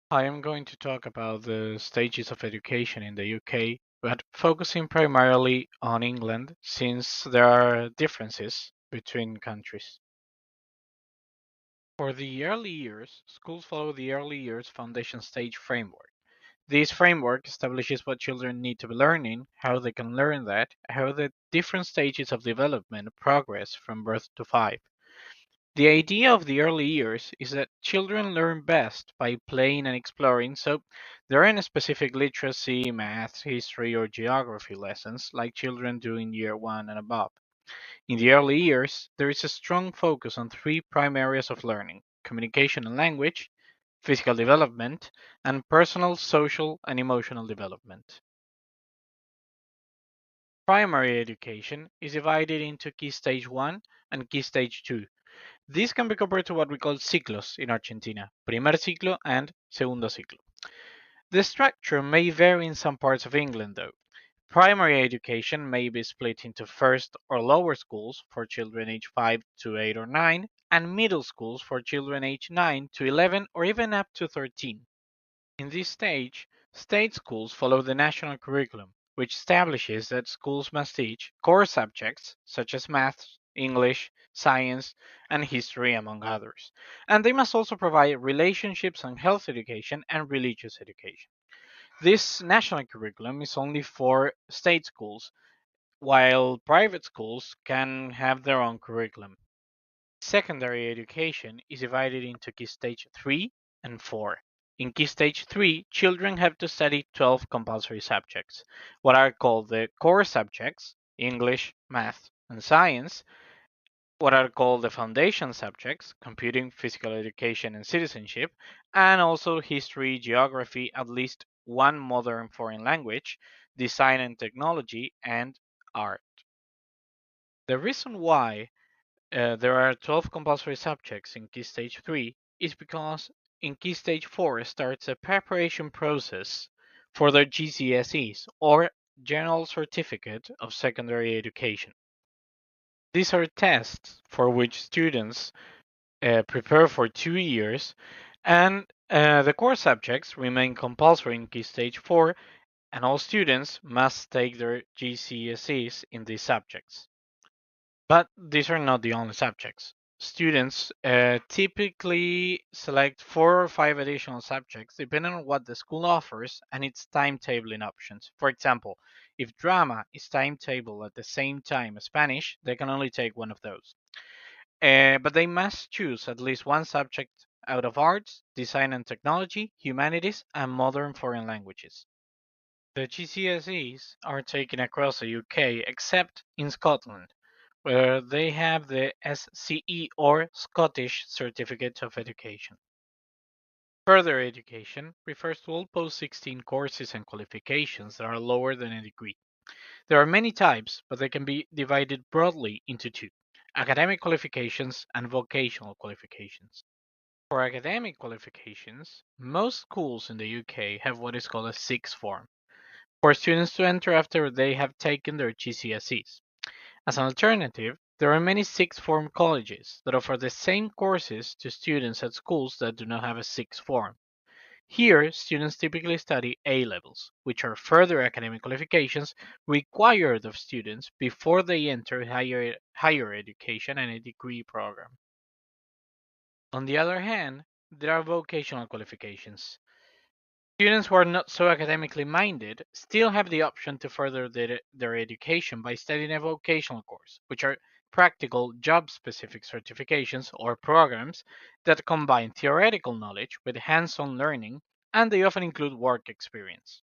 I am going to talk about the stages of education in the UK, but focusing primarily on England since there are differences between countries. For the early years, schools follow the Early Years Foundation Stage framework. This framework establishes what children need to be learning, how they can learn that, how the different stages of development progress from birth to 5. The idea of the early years is that children learn best by playing and exploring, so there aren't specific literacy, math, history, or geography lessons like children do in year 1 and above. In the early years, there is a strong focus on three prime areas of learning: communication and language, physical development, and personal, social, and emotional development. Primary education is divided into Key Stage 1 and Key Stage 2. This can be compared to what we call ciclos in Argentina, primer ciclo and segundo ciclo. The structure may vary in some parts of England though. Primary education may be split into first or lower schools for children aged 5 to 8 or 9, and middle schools for children aged 9 to 11 or even up to 13. In this stage, state schools follow the national curriculum, which establishes that schools must teach core subjects such as math, English, science, and history, among others. And they must also provide relationships and health education and religious education. This national curriculum is only for state schools, while private schools can have their own curriculum. Secondary education is divided into Key Stage 3 and 4. In Key Stage 3, children have to study 12 compulsory subjects, what are called the core subjects: English, math, and science, what are called the foundation subjects: computing, physical education, and citizenship, and also history, geography, at least one modern foreign language, design and technology, and art. The reason why there are 12 compulsory subjects in Key Stage 3 is because in Key Stage 4 starts a preparation process for their GCSEs, or General Certificate of Secondary Education. These are tests for which students prepare for 2 years, and the core subjects remain compulsory in Key Stage 4, and all students must take their GCSEs in these subjects. But these are not the only subjects. Students typically select 4 or 5 additional subjects depending on what the school offers and its timetabling options. For example, if drama is timetabled at the same time as Spanish, they can only take one of those. But they must choose at least one subject out of arts, design and technology, humanities, and modern foreign languages. The GCSEs are taken across the UK except in Scotland, where they have the SCE, or Scottish Certificate of Education. Further education refers to all post-16 courses and qualifications that are lower than a degree. There are many types, but they can be divided broadly into two: academic qualifications and vocational qualifications. For academic qualifications, most schools in the UK have what is called a sixth form, for students to enter after they have taken their GCSEs. As an alternative, there are many sixth form colleges that offer the same courses to students at schools that do not have a sixth form. Here, students typically study A levels, which are further academic qualifications required of students before they enter higher education and a degree program. On the other hand, there are vocational qualifications. Students who are not so academically minded still have the option to further their education by studying a vocational course, which are practical job-specific certifications or programs that combine theoretical knowledge with hands-on learning, and they often include work experience.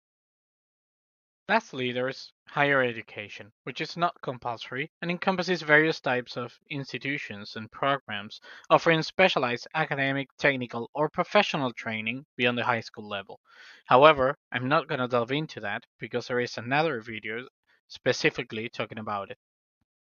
Lastly, there's higher education, which is not compulsory and encompasses various types of institutions and programs offering specialized academic, technical, or professional training beyond the high school level. However, I'm not going to delve into that because there is another video specifically talking about it.